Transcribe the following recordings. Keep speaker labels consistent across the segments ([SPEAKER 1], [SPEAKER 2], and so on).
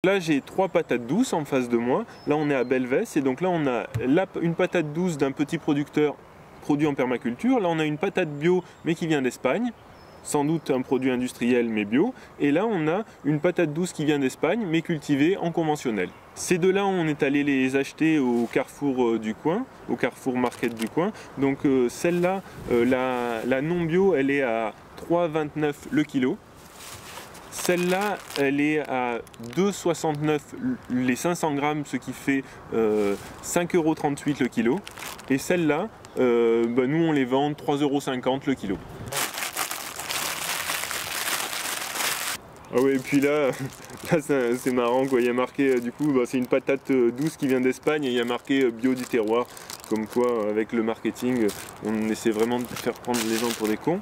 [SPEAKER 1] Là j'ai 3 patates douces en face de moi, là on est à Belvès et donc là on a une patate douce d'un petit producteur produit en permaculture, là on a une patate bio mais qui vient d'Espagne, sans doute un produit industriel mais bio, et là on a une patate douce qui vient d'Espagne mais cultivée en conventionnel. Ces deux-là on est allé les acheter au Carrefour du coin, au Carrefour Market du coin, donc celle-là, la non bio elle est à 3,29 le kilo. Celle-là, elle est à 2,69 les 500 grammes, ce qui fait 5,38 € le kilo. Et celle-là, nous on les vend 3,50 € le kilo. Ah ouais, et puis là c'est marrant quoi, il y a marqué, du coup, c'est une patate douce qui vient d'Espagne et il y a marqué bio du terroir. Comme quoi, avec le marketing, on essaie vraiment de faire prendre les gens pour des cons.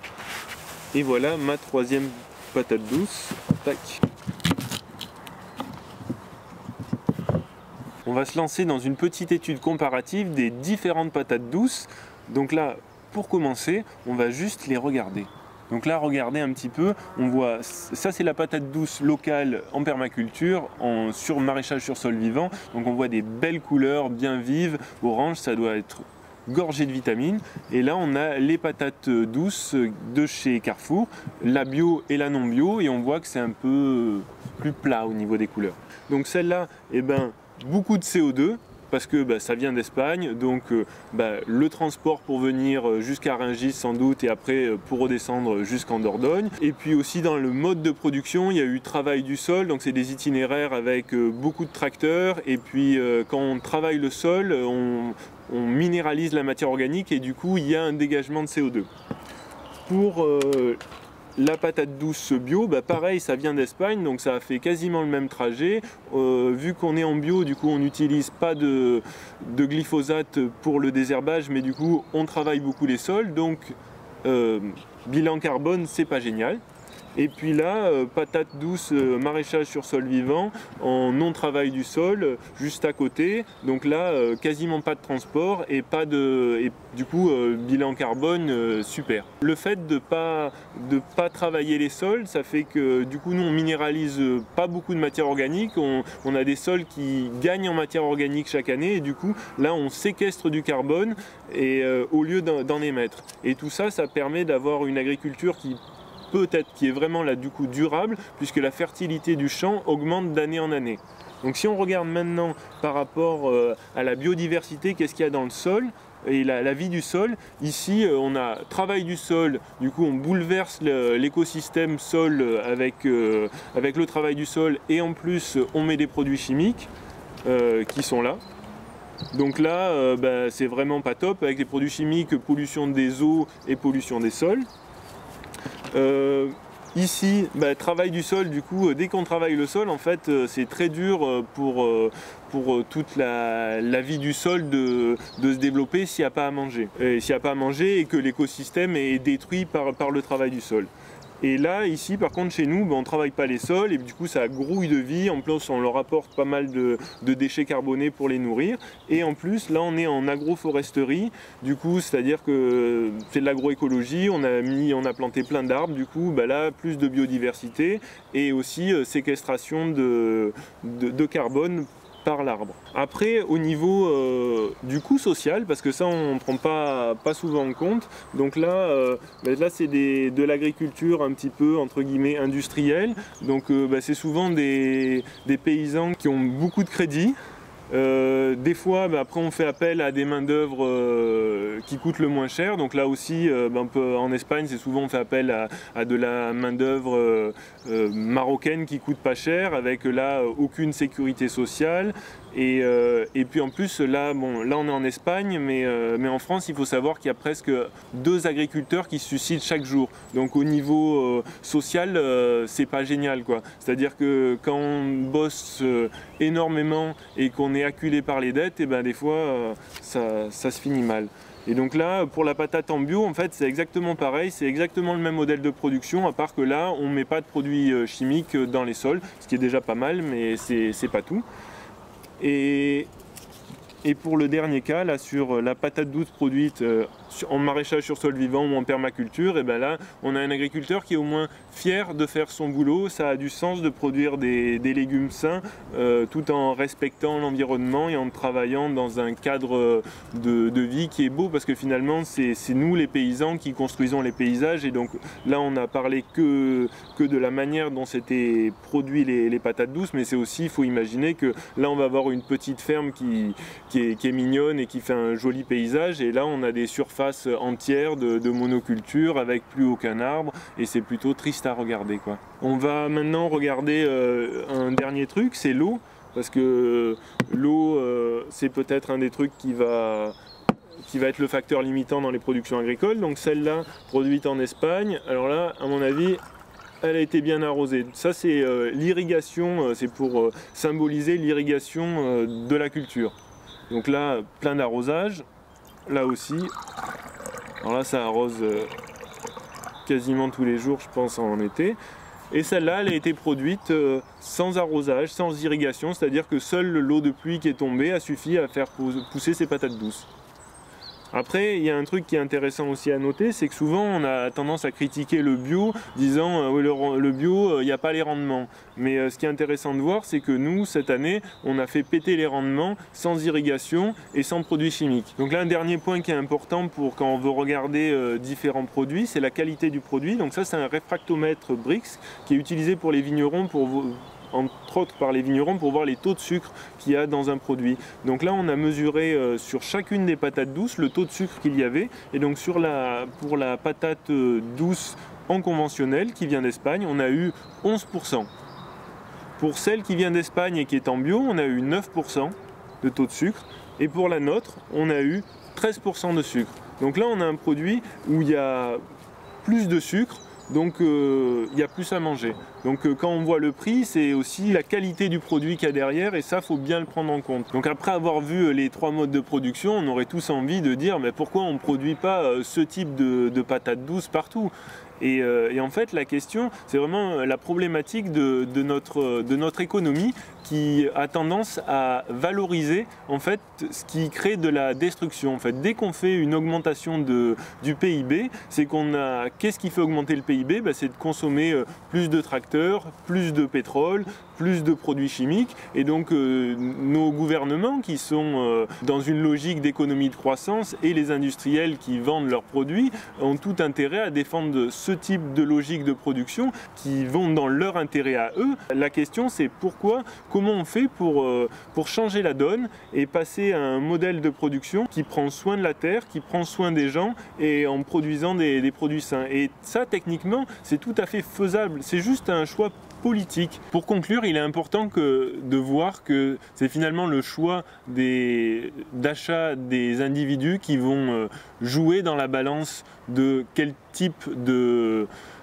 [SPEAKER 1] Et voilà ma troisième patate douce. Tac. On va se lancer dans une petite étude comparative des différentes patates douces. Donc là, pour commencer, on va juste les regarder. Donc là, regardez un petit peu, on voit, ça c'est la patate douce locale en permaculture, sur maraîchage sur sol vivant. Donc on voit des belles couleurs bien vives, orange, ça doit être gorgé de vitamines. Et là on a les patates douces de chez Carrefour, la bio et la non bio, et on voit que c'est un peu plus plat au niveau des couleurs. Donc celle-là, beaucoup de CO2 parce que ça vient d'Espagne, donc le transport pour venir jusqu'à Rungis sans doute, et après pour redescendre jusqu'en Dordogne. Et puis aussi dans le mode de production, il y a eu travail du sol, donc c'est des itinéraires avec beaucoup de tracteurs, et puis quand on travaille le sol, on minéralise la matière organique et du coup il y a un dégagement de CO2. Pour la patate douce bio, pareil, ça vient d'Espagne, donc ça a fait quasiment le même trajet. Vu qu'on est en bio, du coup on n'utilise pas de glyphosate pour le désherbage, mais du coup on travaille beaucoup les sols, donc bilan carbone c'est pas génial. Et puis là, patate douce maraîchage sur sol vivant en non-travail du sol, juste à côté. Donc là, quasiment pas de transport et du coup, bilan carbone super. Le fait de pas travailler les sols, ça fait que du coup, nous on minéralise pas beaucoup de matière organique. On a des sols qui gagnent en matière organique chaque année et du coup, là on séquestre du carbone et au lieu d'en émettre. Et tout ça, ça permet d'avoir une agriculture qui est vraiment là du coup durable, puisque la fertilité du champ augmente d'année en année. Donc si on regarde maintenant par rapport à la biodiversité, qu'est-ce qu'il y a dans le sol et la vie du sol, ici on a travail du sol, du coup on bouleverse l'écosystème sol avec le travail du sol, et en plus on met des produits chimiques qui sont là. Donc là c'est vraiment pas top, avec les produits chimiques, pollution des eaux et pollution des sols. Ici, travail du sol, du coup, dès qu'on travaille le sol, en fait, c'est très dur pour toute la vie du sol de se développer s'il n'y a pas à manger. S'il n'y a pas à manger et que l'écosystème est détruit par le travail du sol. Et là, ici, par contre, chez nous, on ne travaille pas les sols et du coup, ça grouille de vie. En plus, on leur apporte pas mal de déchets carbonés pour les nourrir. Et en plus, là, on est en agroforesterie. Du coup, c'est-à-dire que c'est de l'agroécologie. On a planté plein d'arbres. Du coup, là, plus de biodiversité et aussi séquestration de carbone par l'arbre. Après, au niveau du coût social, parce que ça on ne prend pas souvent en compte, donc là, là c'est de l'agriculture un petit peu entre guillemets industrielle, donc c'est souvent des paysans qui ont beaucoup de crédit. Des fois, après on fait appel à des main d'œuvre qui coûtent le moins cher. Donc là aussi, en Espagne, c'est souvent on fait appel à de la main d'œuvre marocaine qui coûte pas cher, avec là aucune sécurité sociale. Et puis en plus, là on est en Espagne, mais en France, il faut savoir qu'il y a presque 2 agriculteurs qui se suicident chaque jour. Donc au niveau social, c'est pas génial, quoi. C'est-à-dire que quand on bosse énormément et qu'on est acculé par les dettes, et des fois ça se finit mal. Et donc là, pour la patate en bio, en fait, c'est exactement pareil, c'est exactement le même modèle de production, à part que là, on ne met pas de produits chimiques dans les sols, ce qui est déjà pas mal, mais c'est pas tout. Et pour le dernier cas, là, sur la patate douce produite en maraîchage sur sol vivant ou en permaculture, et ben là on a un agriculteur qui est au moins fier de faire son boulot. Ça a du sens de produire des légumes sains tout en respectant l'environnement et en travaillant dans un cadre de vie qui est beau, parce que finalement c'est nous les paysans qui construisons les paysages. Et donc là on a parlé que de la manière dont c'était produit les patates douces, mais c'est aussi, il faut imaginer que là on va avoir une petite ferme qui est mignonne et qui fait un joli paysage, et là on a des surfaces entières de monoculture avec plus aucun arbre, et c'est plutôt triste à regarder, quoi. On va maintenant regarder un dernier truc, c'est l'eau, parce que l'eau c'est peut-être un des trucs qui va être le facteur limitant dans les productions agricoles. Donc celle-là, produite en Espagne, alors là, à mon avis, elle a été bien arrosée. Ça, c'est l'irrigation, c'est pour symboliser l'irrigation de la culture. Donc là, plein d'arrosage, là aussi. Alors là, ça arrose quasiment tous les jours, je pense, en été. Et celle-là, elle a été produite sans arrosage, sans irrigation, c'est-à-dire que seule l'eau de pluie qui est tombée a suffi à faire pousser ces patates douces. Après, il y a un truc qui est intéressant aussi à noter, c'est que souvent on a tendance à critiquer le bio, disant oui, le bio, il n'y a pas les rendements. Mais ce qui est intéressant de voir, c'est que nous, cette année, on a fait péter les rendements sans irrigation et sans produits chimiques. Donc là, un dernier point qui est important pour quand on veut regarder différents produits, c'est la qualité du produit. Donc ça, c'est un réfractomètre Brix qui est utilisé pour les vignerons, entre autres par les vignerons, pour voir les taux de sucre qu'il y a dans un produit. Donc là on a mesuré sur chacune des patates douces le taux de sucre qu'il y avait, et donc pour la patate douce en conventionnel qui vient d'Espagne, on a eu 11%. Pour celle qui vient d'Espagne et qui est en bio, on a eu 9% de taux de sucre, et pour la nôtre, on a eu 13% de sucre. Donc là on a un produit où il y a plus de sucre, donc il y a plus à manger. Donc quand on voit le prix, c'est aussi la qualité du produit qu'il y a derrière, et ça, faut bien le prendre en compte. Donc après avoir vu les trois modes de production, on aurait tous envie de dire mais pourquoi on ne produit pas ce type de patates douces partout ? Et en fait, la question, c'est vraiment la problématique de notre économie qui a tendance à valoriser en fait ce qui crée de la destruction. En fait, dès qu'on fait une augmentation du PIB, c'est qu'est-ce qui fait augmenter le PIB ? C'est de consommer plus de tracteurs, plus de pétrole, plus de produits chimiques, et donc nos gouvernements qui sont dans une logique d'économie de croissance, et les industriels qui vendent leurs produits ont tout intérêt à défendre ce type de logique de production qui vont dans leur intérêt à eux. La question, c'est comment on fait pour changer la donne et passer à un modèle de production qui prend soin de la terre, qui prend soin des gens, et en produisant des produits sains. Et ça, techniquement, c'est tout à fait faisable. C'est juste un choix politique. Pour conclure, il est important de voir que c'est finalement le choix d'achat des individus qui vont jouer dans la balance de quel type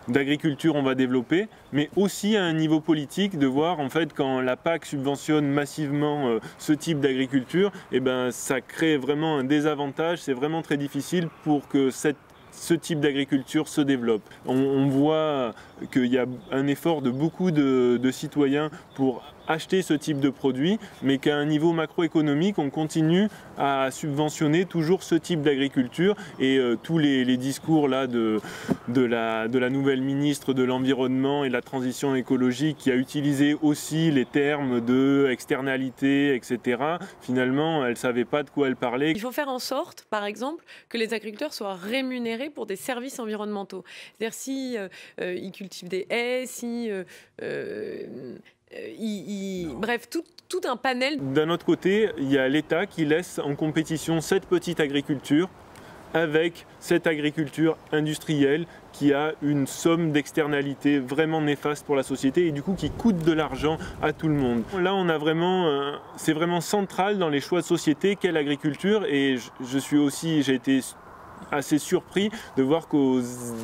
[SPEAKER 1] d'agriculture on va développer, mais aussi à un niveau politique de voir en fait quand la PAC subventionne massivement ce type d'agriculture, et ben ça crée vraiment un désavantage. C'est vraiment très difficile pour que ce type d'agriculture se développe. On voit qu'il y a un effort de beaucoup de citoyens pour acheter ce type de produit, mais qu'à un niveau macroéconomique, on continue à subventionner toujours ce type d'agriculture, et tous les discours là de la nouvelle ministre de l'Environnement et de la Transition écologique, qui a utilisé aussi les termes de externalité, etc. Finalement, elle ne savait pas de quoi elle parlait.
[SPEAKER 2] Il faut faire en sorte, par exemple, que les agriculteurs soient rémunérés pour des services environnementaux. C'est-à-dire si ils cultivent des haies, si bref, tout un panel.
[SPEAKER 1] D'un autre côté, il y a l'État qui laisse en compétition cette petite agriculture avec cette agriculture industrielle qui a une somme d'externalités vraiment néfastes pour la société, et du coup qui coûte de l'argent à tout le monde. Là, on a vraiment, c'est vraiment central dans les choix de société qu'est l'agriculture, et j'ai été assez surpris de voir qu'aux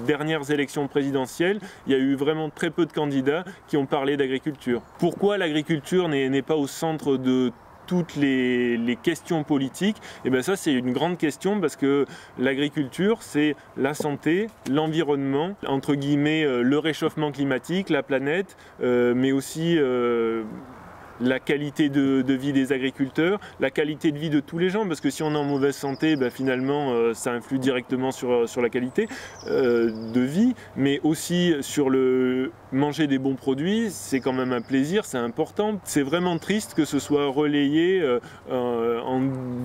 [SPEAKER 1] dernières élections présidentielles, il y a eu vraiment très peu de candidats qui ont parlé d'agriculture. Pourquoi l'agriculture n'est pas au centre de toutes les questions politiques? Et bien ça, c'est une grande question, parce que l'agriculture, c'est la santé, l'environnement, entre guillemets le réchauffement climatique, la planète, mais aussi la qualité de vie des agriculteurs, la qualité de vie de tous les gens, parce que si on est en mauvaise santé, finalement ça influe directement sur la qualité de vie, mais aussi sur le manger des bons produits, c'est quand même un plaisir, c'est important. C'est vraiment triste que ce soit relayé en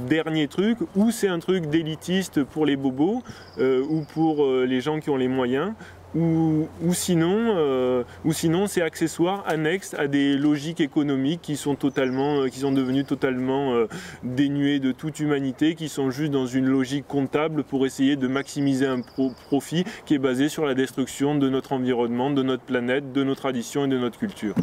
[SPEAKER 1] dernier truc, ou c'est un truc d'élitiste pour les bobos, ou pour les gens qui ont les moyens, ou sinon c'est accessoire, annexe à des logiques économiques qui sont devenues totalement dénuées de toute humanité, qui sont juste dans une logique comptable pour essayer de maximiser un profit qui est basé sur la destruction de notre environnement, de notre planète, de nos traditions et de notre culture.